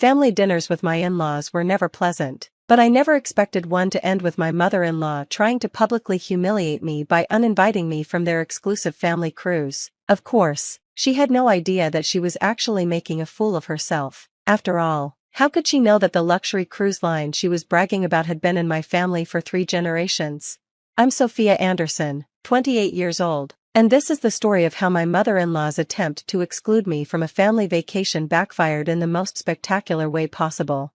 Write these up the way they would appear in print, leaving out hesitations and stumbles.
Family dinners with my in-laws were never pleasant, but I never expected one to end with my mother-in-law trying to publicly humiliate me by uninviting me from their exclusive family cruise. Of course, she had no idea that she was actually making a fool of herself. After all, how could she know that the luxury cruise line she was bragging about had been in my family for 3 generations? I'm Sophia Anderson, 28 years old, and this is the story of how my mother-in-law's attempt to exclude me from a family vacation backfired in the most spectacular way possible.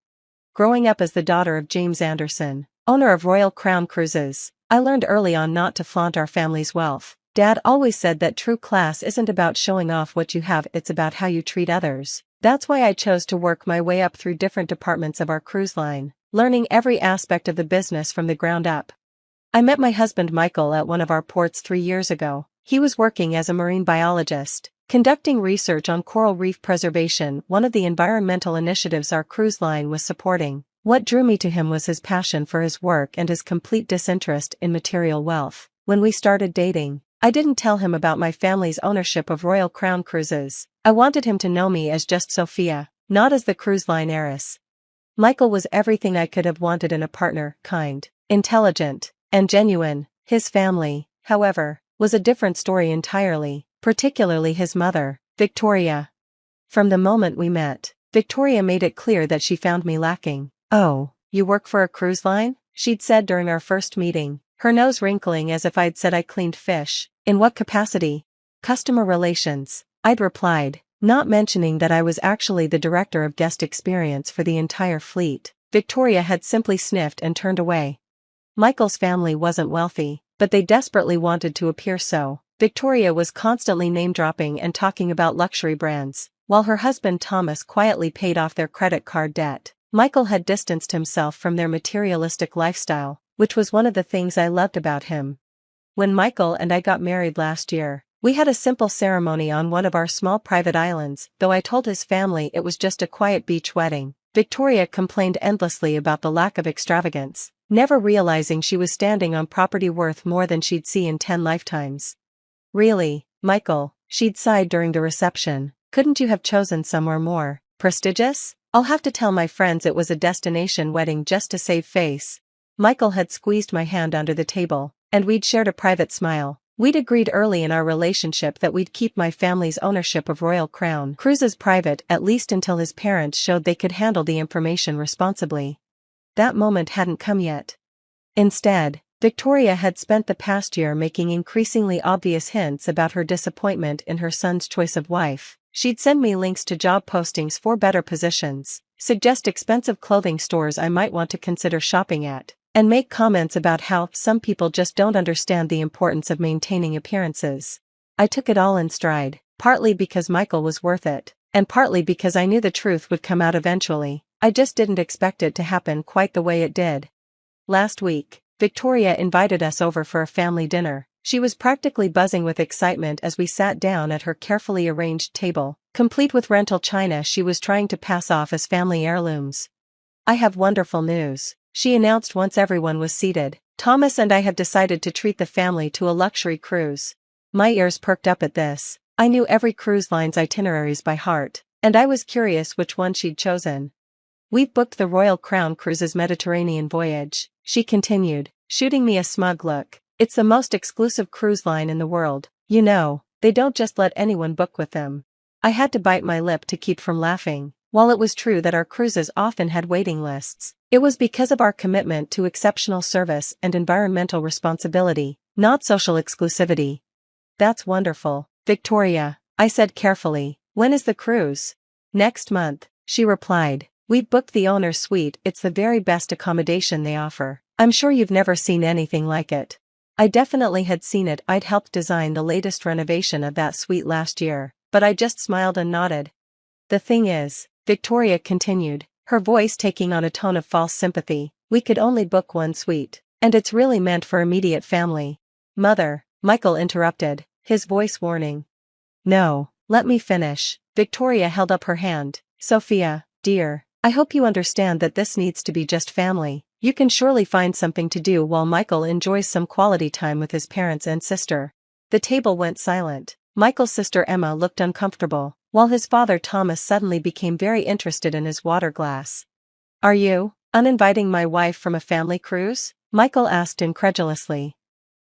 Growing up as the daughter of James Anderson, owner of Royal Crown Cruises, I learned early on not to flaunt our family's wealth. Dad always said that true class isn't about showing off what you have, it's about how you treat others. That's why I chose to work my way up through different departments of our cruise line, learning every aspect of the business from the ground up. I met my husband Michael at one of our ports 3 years ago. He was working as a marine biologist, conducting research on coral reef preservation, one of the environmental initiatives our cruise line was supporting. What drew me to him was his passion for his work and his complete disinterest in material wealth. When we started dating, I didn't tell him about my family's ownership of Royal Crown Cruises. I wanted him to know me as just Sophia, not as the cruise line heiress. Michael was everything I could have wanted in a partner: kind, intelligent, and genuine. His family, however, was a different story entirely, particularly his mother, Victoria. From the moment we met, Victoria made it clear that she found me lacking. "Oh, you work for a cruise line?" she'd said during our first meeting, her nose wrinkling as if I'd said I cleaned fish. "In what capacity?" "Customer relations," I'd replied, not mentioning that I was actually the director of guest experience for the entire fleet. Victoria had simply sniffed and turned away. Michael's family wasn't wealthy, but they desperately wanted to appear so. Victoria was constantly name-dropping and talking about luxury brands, while her husband Thomas quietly paid off their credit card debt. Michael had distanced himself from their materialistic lifestyle, which was one of the things I loved about him. When Michael and I got married last year, we had a simple ceremony on one of our small private islands. Though I told his family it was just a quiet beach wedding, Victoria complained endlessly about the lack of extravagance, never realizing she was standing on property worth more than she'd see in 10 lifetimes. "Really, Michael," she'd sighed during the reception, "couldn't you have chosen somewhere more prestigious? I'll have to tell my friends it was a destination wedding just to save face." Michael had squeezed my hand under the table, and we'd shared a private smile. We'd agreed early in our relationship that we'd keep my family's ownership of Royal Crown Cruises private, at least until his parents showed they could handle the information responsibly. That moment hadn't come yet. Instead, Victoria had spent the past year making increasingly obvious hints about her disappointment in her son's choice of wife. She'd send me links to job postings for better positions, suggest expensive clothing stores I might want to consider shopping at, and make comments about how some people just don't understand the importance of maintaining appearances. I took it all in stride, partly because Michael was worth it, and partly because I knew the truth would come out eventually. I just didn't expect it to happen quite the way it did. Last week, Victoria invited us over for a family dinner. She was practically buzzing with excitement as we sat down at her carefully arranged table, complete with rental china she was trying to pass off as family heirlooms. "I have wonderful news," she announced once everyone was seated. "Thomas and I have decided to treat the family to a luxury cruise." My ears perked up at this. I knew every cruise line's itineraries by heart, and I was curious which one she'd chosen. "We've booked the Royal Crown Cruises Mediterranean voyage," she continued, shooting me a smug look. "It's the most exclusive cruise line in the world. You know, they don't just let anyone book with them." I had to bite my lip to keep from laughing. While it was true that our cruises often had waiting lists, it was because of our commitment to exceptional service and environmental responsibility, not social exclusivity. "That's wonderful, Victoria," I said carefully. "When is the cruise?" "Next month," she replied. "We've booked the owner's suite. It's the very best accommodation they offer. I'm sure you've never seen anything like it." I definitely had seen it. I'd helped design the latest renovation of that suite last year, but I just smiled and nodded. "The thing is," Victoria continued, her voice taking on a tone of false sympathy, "we could only book one suite, and it's really meant for immediate family." "Mother," Michael interrupted, his voice warning. "No, let me finish." Victoria held up her hand. "Sophia, dear, I hope you understand that this needs to be just family. You can surely find something to do while Michael enjoys some quality time with his parents and sister." The table went silent. Michael's sister Emma looked uncomfortable. while his father Thomas suddenly became very interested in his water glass. "Are you uninviting my wife from a family cruise?" Michael asked incredulously.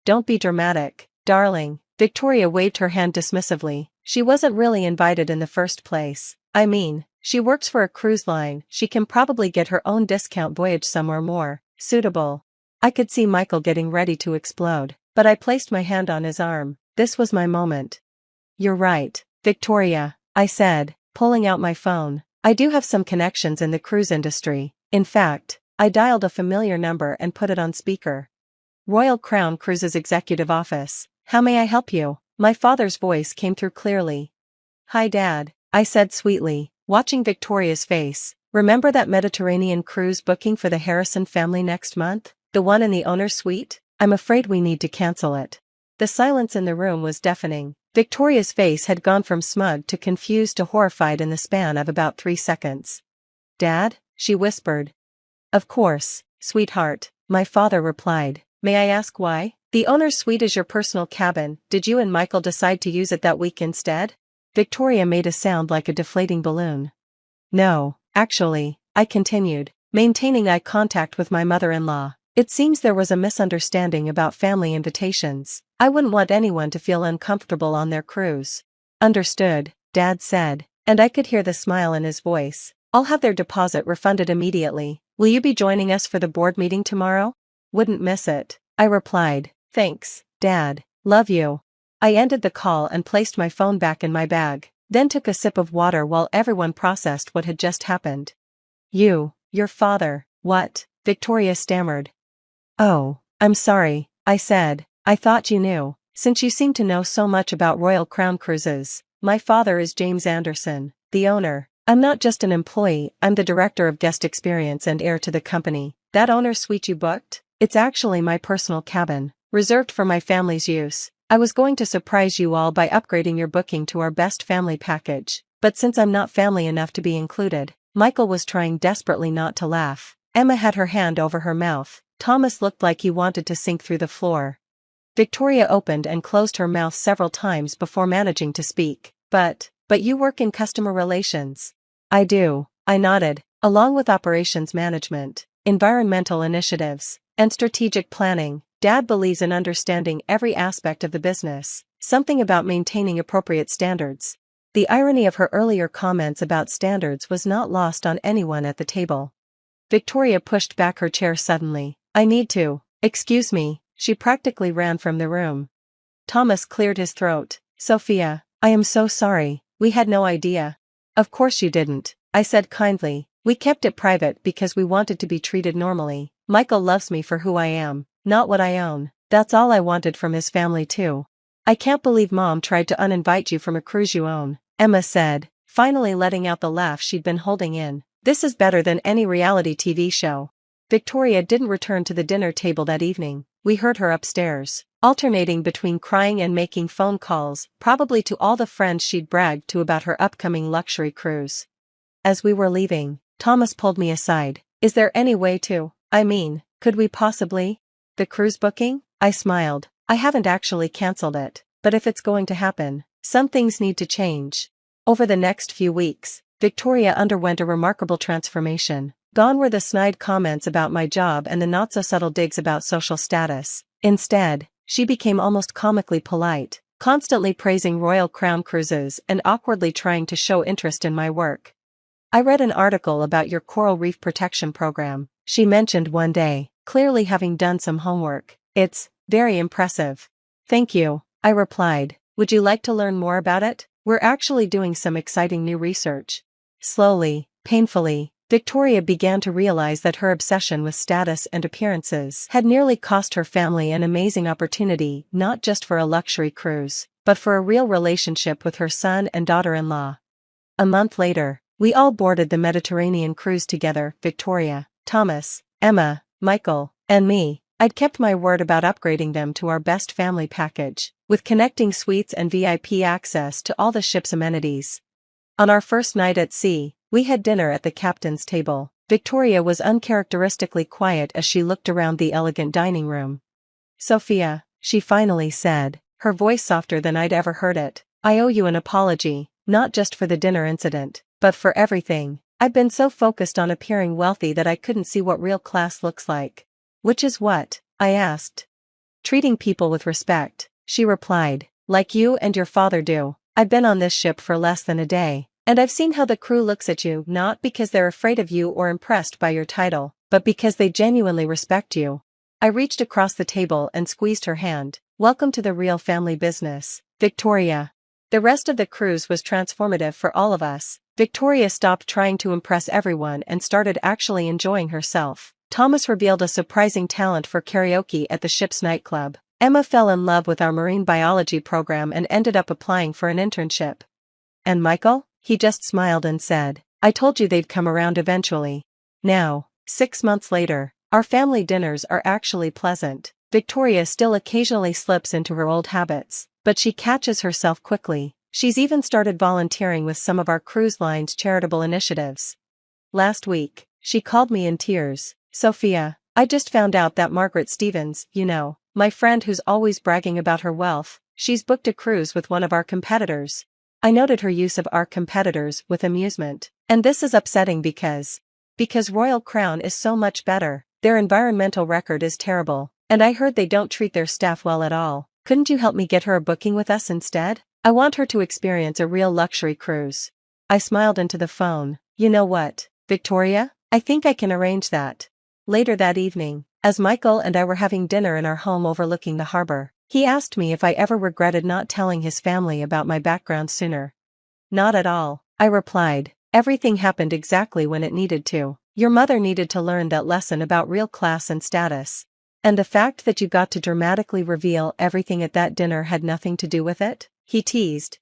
"Don't be dramatic, darling." Victoria waved her hand dismissively. "She wasn't really invited in the first place. I mean, she works for a cruise line, she can probably get her own discount voyage somewhere more suitable." I could see Michael getting ready to explode, but I placed my hand on his arm. This was my moment. "You're right, Victoria," I said, pulling out my phone. "I do have some connections in the cruise industry. In fact, I dialed a familiar number and put it on speaker. Royal Crown Cruises Executive Office. How may I help you?" My father's voice came through clearly. "Hi Dad," I said sweetly, watching Victoria's face. "Remember that Mediterranean cruise booking for the Harrison family next month? The one in the owner's suite? I'm afraid we need to cancel it." The silence in the room was deafening. Victoria's face had gone from smug to confused to horrified in the span of about 3 seconds. "Dad?" she whispered. "Of course, sweetheart," my father replied. "May I ask why? The owner's suite is your personal cabin. Did you and Michael decide to use it that week instead?" Victoria made a sound like a deflating balloon. "No, actually," I continued, maintaining eye contact with my mother-in-law. "It seems there was a misunderstanding about family invitations. I wouldn't want anyone to feel uncomfortable on their cruise." "Understood," Dad said, and I could hear the smile in his voice. "I'll have their deposit refunded immediately. Will you be joining us for the board meeting tomorrow?" "Wouldn't miss it," I replied. "Thanks, Dad. Love you." I ended the call and placed my phone back in my bag, then took a sip of water while everyone processed what had just happened. Your father, what?" Victoria stammered. "Oh, I'm sorry," I said. "I thought you knew, since you seem to know so much about Royal Crown Cruises. My father is James Anderson, the owner. I'm not just an employee, I'm the director of guest experience and heir to the company. That owner's suite you booked? It's actually my personal cabin, reserved for my family's use. I was going to surprise you all by upgrading your booking to our best family package, but since I'm not family enough to be included." Michael was trying desperately not to laugh. Emma had her hand over her mouth. Thomas looked like he wanted to sink through the floor. Victoria opened and closed her mouth several times before managing to speak. But you work in customer relations." "I do," I nodded, "along with operations management, environmental initiatives, and strategic planning. Dad believes in understanding every aspect of the business, something about maintaining appropriate standards." The irony of her earlier comments about standards was not lost on anyone at the table. Victoria pushed back her chair suddenly. "I need to. Excuse me." She practically ran from the room. Thomas cleared his throat. "Sophia, I am so sorry, we had no idea." "Of course you didn't," I said kindly. "We kept it private because we wanted to be treated normally. Michael loves me for who I am, not what I own. That's all I wanted from his family too." "I can't believe Mom tried to uninvite you from a cruise you own," Emma said, finally letting out the laugh she'd been holding in. "This is better than any reality TV show." Victoria didn't return to the dinner table that evening. We heard her upstairs, alternating between crying and making phone calls, probably to all the friends she'd bragged to about her upcoming luxury cruise. As we were leaving, Thomas pulled me aside. "Is there any way to, could we possibly? The cruise booking?" I smiled. "I haven't actually cancelled it, but if it's going to happen, some things need to change." Over the next few weeks, Victoria underwent a remarkable transformation. Gone were the snide comments about my job and the not-so-subtle digs about social status. Instead, she became almost comically polite, constantly praising Royal Crown Cruises and awkwardly trying to show interest in my work. "I read an article about your coral reef protection program," she mentioned one day, clearly having done some homework. "It's very impressive." "Thank you," I replied. "Would you like to learn more about it? We're actually doing some exciting new research." Slowly, painfully, Victoria began to realize that her obsession with status and appearances had nearly cost her family an amazing opportunity not just for a luxury cruise, but for a real relationship with her son and daughter-in-law. A month later, we all boarded the Mediterranean cruise together. Victoria, Thomas, Emma, Michael, and me. I'd kept my word about upgrading them to our best family package, with connecting suites and VIP access to all the ship's amenities. On our first night at sea, we had dinner at the captain's table. Victoria was uncharacteristically quiet as she looked around the elegant dining room. "Sophia," she finally said, her voice softer than I'd ever heard it, "I owe you an apology. Not just for the dinner incident, but for everything. I've been so focused on appearing wealthy that I couldn't see what real class looks like. Which is what? I asked. Treating people with respect, she replied, like you and your father do. I've been on this ship for less than a day, and I've seen how the crew looks at you not because they're afraid of you or impressed by your title, but because they genuinely respect you. I reached across the table and squeezed her hand. Welcome to the real family business, Victoria. The rest of the cruise was transformative for all of us. Victoria stopped trying to impress everyone and started actually enjoying herself. Thomas revealed a surprising talent for karaoke at the ship's nightclub. Emma fell in love with our marine biology program and ended up applying for an internship. And Michael? He just smiled and said, I told you they'd come around eventually. Now, 6 months later, our family dinners are actually pleasant. Victoria still occasionally slips into her old habits, but she catches herself quickly. She's even started volunteering with some of our cruise line's charitable initiatives. Last week, she called me in tears. Sophia, I just found out that Margaret Stevens, my friend who's always bragging about her wealth, she's booked a cruise with one of our competitors. I noted her use of our competitors with amusement. And this is upsetting because Royal Crown is so much better. Their environmental record is terrible, and I heard they don't treat their staff well at all. Couldn't you help me get her a booking with us instead? I want her to experience a real luxury cruise. I smiled into the phone. You know what, Victoria? I think I can arrange that. Later that evening, as Michael and I were having dinner in our home overlooking the harbor, he asked me if I ever regretted not telling his family about my background sooner. Not at all, I replied. Everything happened exactly when it needed to. Your mother needed to learn that lesson about real class and status. And the fact that you got to dramatically reveal everything at that dinner had nothing to do with it? He teased.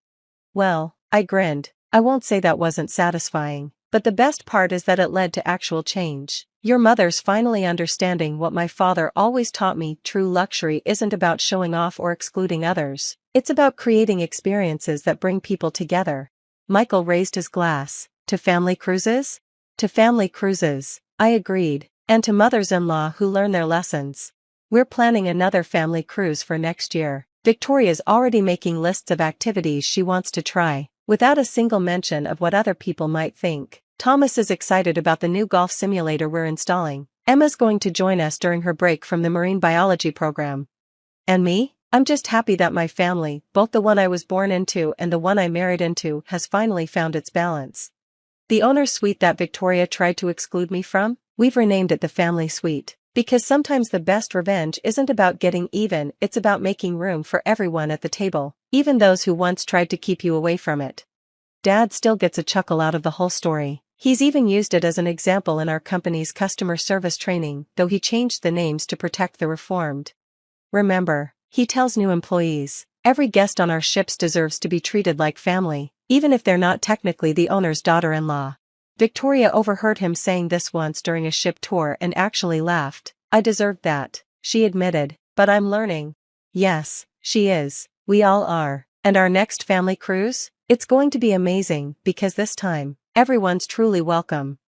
Well, I grinned. I won't say that wasn't satisfying, but the best part is that it led to actual change. Your mother's finally understanding what my father always taught me: true luxury isn't about showing off or excluding others. It's about creating experiences that bring people together. Michael raised his glass. To family cruises? To family cruises, I agreed, and to mothers-in-law who learn their lessons. We're planning another family cruise for next year. Victoria's already making lists of activities she wants to try, without a single mention of what other people might think. Thomas is excited about the new golf simulator we're installing. Emma's going to join us during her break from the marine biology program. And me? I'm just happy that my family, both the one I was born into and the one I married into, has finally found its balance. The owner's suite that Victoria tried to exclude me from? We've renamed it the family suite. Because sometimes the best revenge isn't about getting even, it's about making room for everyone at the table, even those who once tried to keep you away from it. Dad still gets a chuckle out of the whole story. He's even used it as an example in our company's customer service training, though he changed the names to protect the reformed. Remember, he tells new employees, every guest on our ships deserves to be treated like family, even if they're not technically the owner's daughter-in-law. Victoria overheard him saying this once during a ship tour and actually laughed. I deserved that, she admitted, but I'm learning. Yes, she is, we all are. And our next family cruise? It's going to be amazing, because this time, everyone's truly welcome.